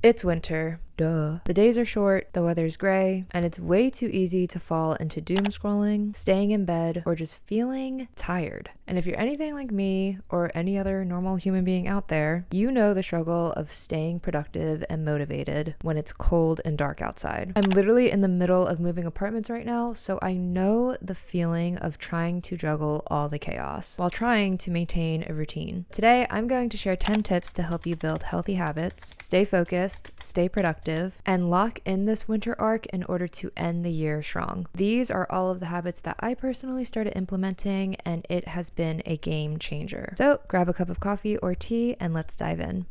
It's winter. Duh. The days are short, the weather's gray, and it's way too easy to fall into doom scrolling, staying in bed, or just feeling tired. And if you're anything like me or any other normal human being out there, you know the struggle of staying productive and motivated when it's cold and dark outside. I'm literally in the middle of moving apartments right now, so I know the feeling of trying to juggle all the chaos while trying to maintain a routine. Today, I'm going to share 10 tips to help you build healthy habits, stay focused, stay productive, and lock in this winter arc in order to end the year strong. These are all of the habits that I personally started implementing, and it has been a game changer. So grab a cup of coffee or tea and let's dive in.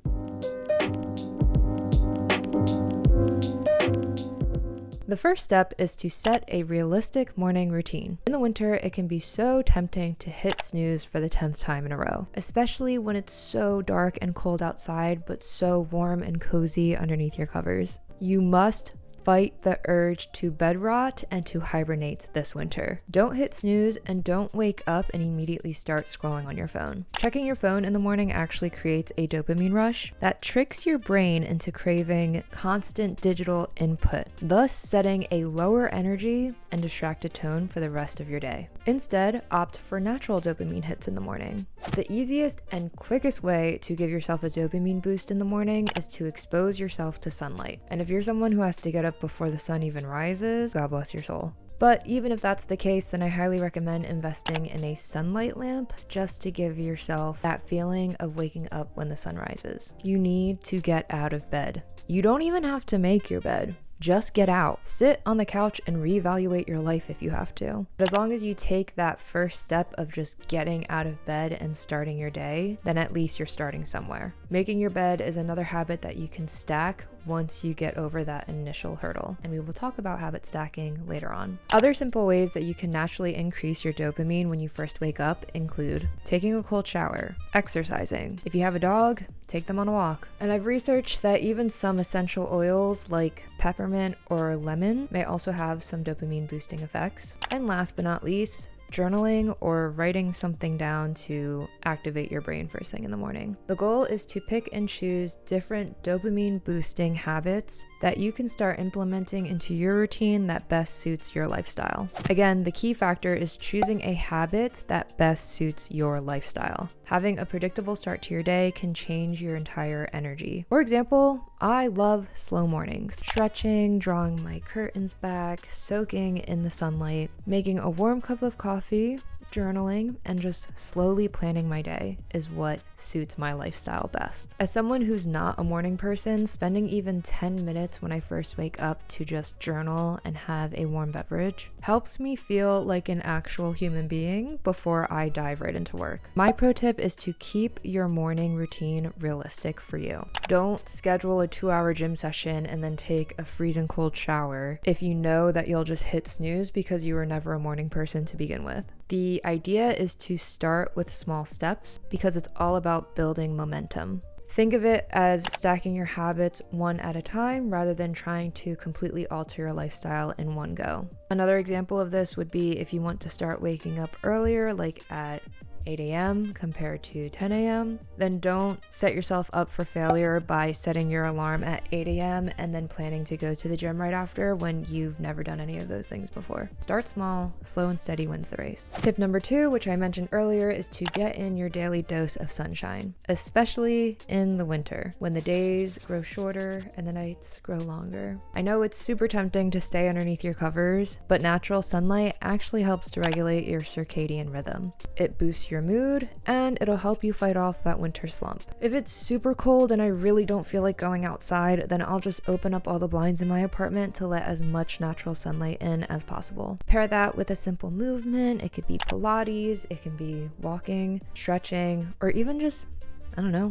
The first step is to set a realistic morning routine. In the winter, it can be so tempting to hit snooze for the 10th time in a row, especially when it's so dark and cold outside, but so warm and cozy underneath your covers. You must fight the urge to bed rot and to hibernate this winter. Don't hit snooze and don't wake up and immediately start scrolling on your phone. Checking your phone in the morning actually creates a dopamine rush that tricks your brain into craving constant digital input, thus setting a lower energy and distracted tone for the rest of your day. Instead, opt for natural dopamine hits in the morning. The easiest and quickest way to give yourself a dopamine boost in the morning is to expose yourself to sunlight. And if you're someone who has to get up before the sun even rises, God bless your soul. But even if that's the case, then I highly recommend investing in a sunlight lamp just to give yourself that feeling of waking up when the sun rises. You need to get out of bed. You don't even have to make your bed. Just get out. Sit on the couch and reevaluate your life if you have to. But as long as you take that first step of just getting out of bed and starting your day, then at least you're starting somewhere. Making your bed is another habit that you can stack once you get over that initial hurdle, and we will talk about habit stacking later on. Other simple ways that you can naturally increase your dopamine when you first wake up include taking a cold shower, exercising. If you have a dog, take them on a walk. And I've researched that even some essential oils like peppermint or lemon may also have some dopamine boosting effects. And last but not least, journaling or writing something down to activate your brain first thing in the morning. The goal is to pick and choose different dopamine boosting habits that you can start implementing into your routine that best suits your lifestyle. Again, the key factor is choosing a habit that best suits your lifestyle. Having a predictable start to your day can change your entire energy. For example, I love slow mornings. Stretching, drawing my curtains back, soaking in the sunlight, making a warm cup of coffee, journaling, and just slowly planning my day is what suits my lifestyle best. As someone who's not a morning person, spending even 10 minutes when I first wake up to just journal and have a warm beverage helps me feel like an actual human being before I dive right into work. My pro tip is to keep your morning routine realistic for you. Don't schedule a 2-hour gym session and then take a freezing cold shower if you know that you'll just hit snooze because you were never a morning person to begin with. The idea is to start with small steps because it's all about building momentum. Think of it as stacking your habits one at a time rather than trying to completely alter your lifestyle in one go. Another example of this would be if you want to start waking up earlier, like at 8 a.m. compared to 10 a.m., then don't set yourself up for failure by setting your alarm at 8 a.m. and then planning to go to the gym right after when you've never done any of those things before. Start small, slow and steady wins the race. Tip number 2, which I mentioned earlier, is to get in your daily dose of sunshine, especially in the winter when the days grow shorter and the nights grow longer. I know it's super tempting to stay underneath your covers, but natural sunlight actually helps to regulate your circadian rhythm. It boosts your mood, and it'll help you fight off that winter slump. If it's super cold and I really don't feel like going outside, then I'll just open up all the blinds in my apartment to let as much natural sunlight in as possible. Pair that with a simple movement. It could be Pilates, it can be walking, stretching, or even just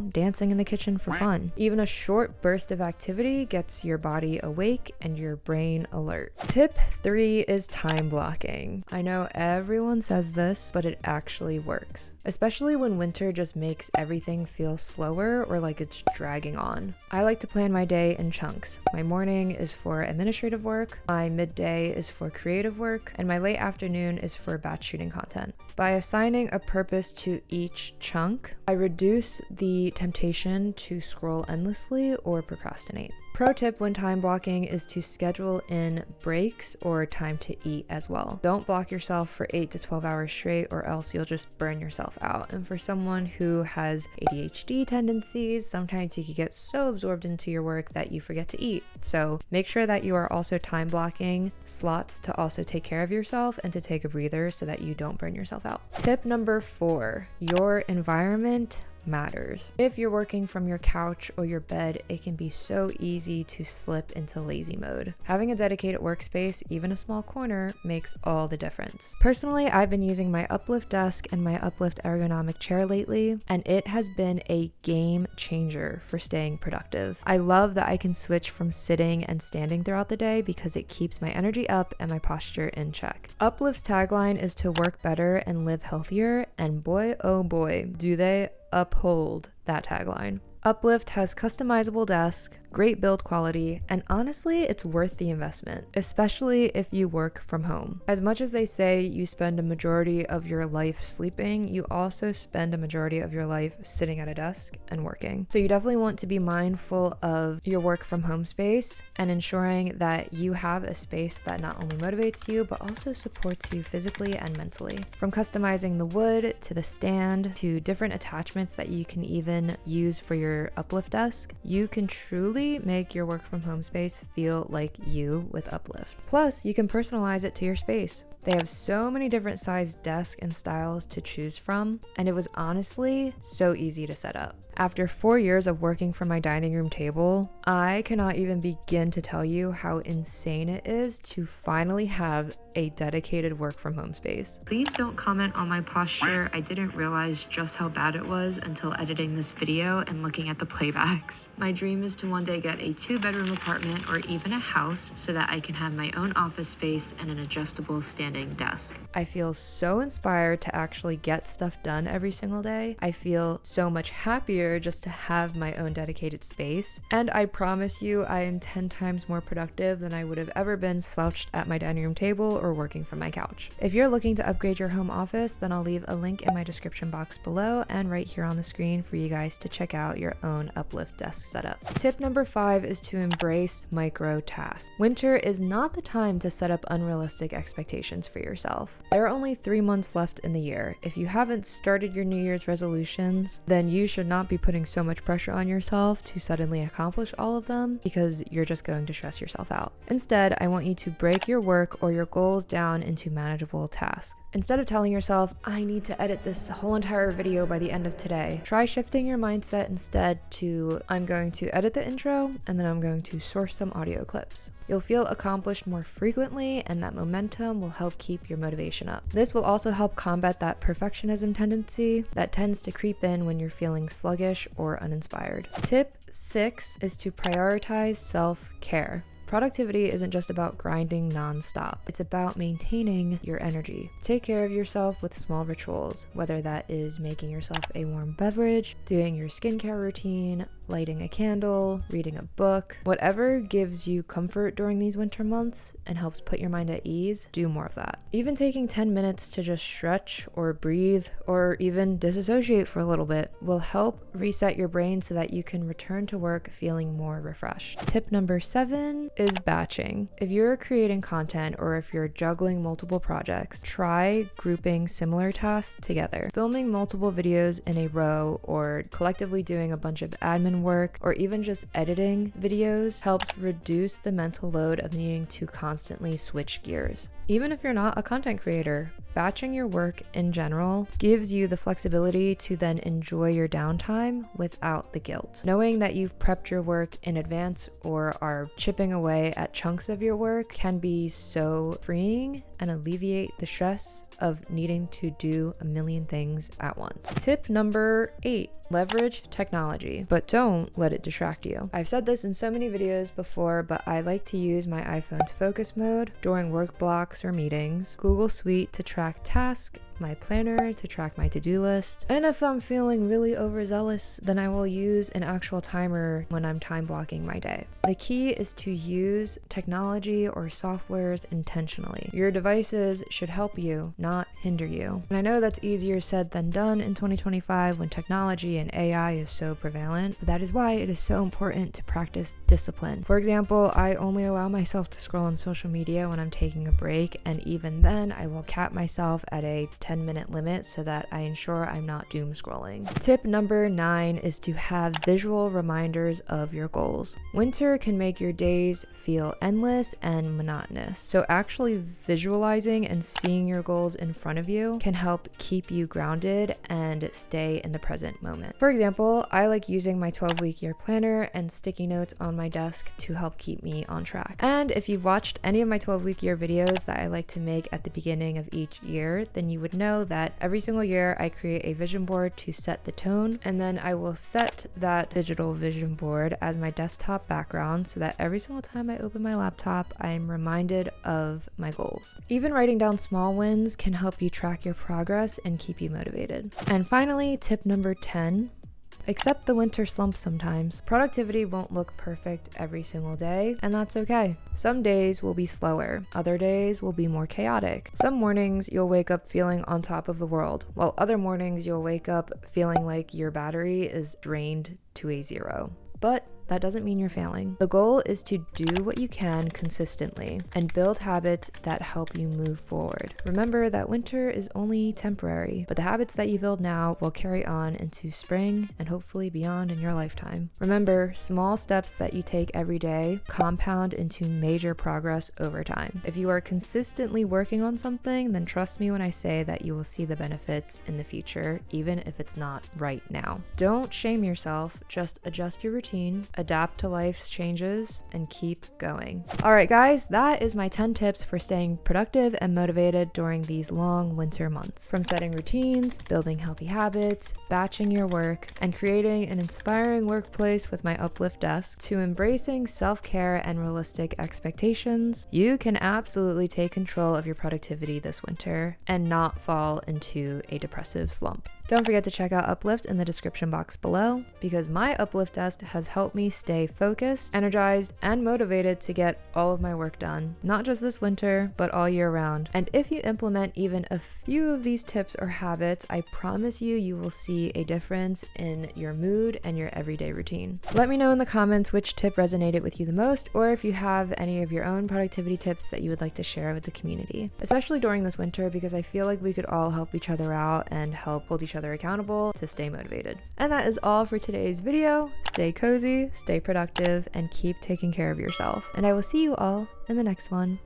dancing in the kitchen for fun. Even a short burst of activity gets your body awake and your brain alert. Tip 3 is time blocking. I know everyone says this, but it actually works, especially when winter just makes everything feel slower or like it's dragging on. I like to plan my day in chunks. My morning is for administrative work, my midday is for creative work, and my late afternoon is for batch shooting content. By assigning a purpose to each chunk, I reduce the temptation to scroll endlessly or procrastinate. Pro tip when time blocking is to schedule in breaks or time to eat as well. Don't block yourself for 8 to 12 hours straight, or else you'll just burn yourself out. And for someone who has ADHD tendencies, sometimes you can get so absorbed into your work that you forget to eat. So make sure that you are also time blocking slots to also take care of yourself and to take a breather so that you don't burn yourself out. Tip number 4, your environment matters. If you're working from your couch or your bed, it can be so easy to slip into lazy mode. Having a dedicated workspace, even a small corner, makes all the difference. Personally, I've been using my UPLIFT desk and my UPLIFT ergonomic chair lately, and it has been a game changer for staying productive. I love that I can switch from sitting and standing throughout the day because it keeps my energy up and my posture in check. UPLIFT's tagline is to work better and live healthier, and boy, oh boy, do they uphold that tagline. UPLIFT has customizable desk, great build quality, and honestly, it's worth the investment, especially if you work from home. As much as they say you spend a majority of your life sleeping, you also spend a majority of your life sitting at a desk and working. So you definitely want to be mindful of your work from home space and ensuring that you have a space that not only motivates you, but also supports you physically and mentally. From customizing the wood to the stand to different attachments that you can even use for your UPLIFT desk, you can truly make your work from home space feel like you with UPLIFT. Plus, you can personalize it to your space. They have so many different sized desks and styles to choose from, and it was honestly so easy to set up. After 4 years of working from my dining room table, I cannot even begin to tell you how insane it is to finally have a dedicated work from home space. Please don't comment on my posture. I didn't realize just how bad it was until editing this video and looking at the playbacks. My dream is to one day get a 2-bedroom apartment or even a house so that I can have my own office space and an adjustable standing desk. I feel so inspired to actually get stuff done every single day. I feel so much happier just to have my own dedicated space. And I promise you, I am 10 times more productive than I would have ever been slouched at my dining room table or working from my couch. If you're looking to upgrade your home office, then I'll leave a link in my description box below and right here on the screen for you guys to check out your own UPLIFT desk setup. Tip number 5 is to embrace micro tasks. Winter is not the time to set up unrealistic expectations for yourself. There are only 3 months left in the year. If you haven't started your New Year's resolutions, then you should not be putting so much pressure on yourself to suddenly accomplish all of them because you're just going to stress yourself out. Instead, I want you to break your work or your goals down into manageable tasks. Instead of telling yourself, I need to edit this whole entire video by the end of today, try shifting your mindset instead to, I'm going to edit the intro and then I'm going to source some audio clips. You'll feel accomplished more frequently, and that momentum will help keep your motivation up. This will also help combat that perfectionism tendency that tends to creep in when you're feeling sluggish or uninspired. Tip 6 is to prioritize self-care. Productivity isn't just about grinding non-stop. It's about maintaining your energy. Take care of yourself with small rituals, whether that is making yourself a warm beverage, doing your skincare routine, lighting a candle, reading a book. Whatever gives you comfort during these winter months and helps put your mind at ease, do more of that. Even taking 10 minutes to just stretch or breathe or even disassociate for a little bit will help reset your brain so that you can return to work feeling more refreshed. Tip number 7 is batching. If you're creating content or if you're juggling multiple projects, try grouping similar tasks together. Filming multiple videos in a row or collectively doing a bunch of admin work or even just editing videos helps reduce the mental load of needing to constantly switch gears. Even if you're not a content creator, batching your work in general gives you the flexibility to then enjoy your downtime without the guilt. Knowing that you've prepped your work in advance or are chipping away at chunks of your work can be so freeing and alleviate the stress of needing to do a million things at once. Tip number 8, leverage technology, but don't let it distract you. I've said this in so many videos before, but I like to use my iPhone's focus mode during work blocks or meetings, Google Suite to track tasks, my planner to track my to-do list. And if I'm feeling really overzealous, then I will use an actual timer when I'm time blocking my day. The key is to use technology or softwares intentionally. Your devices should help you, not hinder you. And I know that's easier said than done in 2025 when technology and AI is so prevalent, but that is why it is so important to practice discipline. For example, I only allow myself to scroll on social media when I'm taking a break, and even then I will cap myself at a 10-minute limit so that I ensure I'm not doom scrolling. Tip number 9 is to have visual reminders of your goals. Winter can make your days feel endless and monotonous, so actually visualizing and seeing your goals in front of you can help keep you grounded and stay in the present moment. For example, I like using my 12-week year planner and sticky notes on my desk to help keep me on track. And if you've watched any of my 12-week year videos that I like to make at the beginning of each year, then you would know that every single year I create a vision board to set the tone, and then I will set that digital vision board as my desktop background so that every single time I open my laptop, I am reminded of my goals. Even writing down small wins can help you track your progress and keep you motivated. And finally, tip number 10, accept the winter slump sometimes. Productivity won't look perfect every single day, and that's okay. Some days will be slower, other days will be more chaotic. Some mornings you'll wake up feeling on top of the world, while other mornings you'll wake up feeling like your battery is drained to a 0. But that doesn't mean you're failing. The goal is to do what you can consistently and build habits that help you move forward. Remember that winter is only temporary, but the habits that you build now will carry on into spring and hopefully beyond in your lifetime. Remember, small steps that you take every day compound into major progress over time. If you are consistently working on something, then trust me when I say that you will see the benefits in the future, even if it's not right now. Don't shame yourself, just adjust your routine, adapt to life's changes, and keep going. All right, guys, that is my 10 tips for staying productive and motivated during these long winter months. From setting routines, building healthy habits, batching your work, and creating an inspiring workplace with my UPLIFT desk, to embracing self-care and realistic expectations, you can absolutely take control of your productivity this winter and not fall into a depressive slump. Don't forget to check out UPLIFT in the description box below, because my UPLIFT desk has helped me stay focused, energized, and motivated to get all of my work done, not just this winter, but all year round. And if you implement even a few of these tips or habits, I promise you will see a difference in your mood and your everyday routine. Let me know in the comments which tip resonated with you the most, or if you have any of your own productivity tips that you would like to share with the community, especially during this winter, because I feel like we could all help each other out and help hold each other accountable to stay motivated. And that is all for today's video. Stay cozy, stay productive, and keep taking care of yourself. And I will see you all in the next one.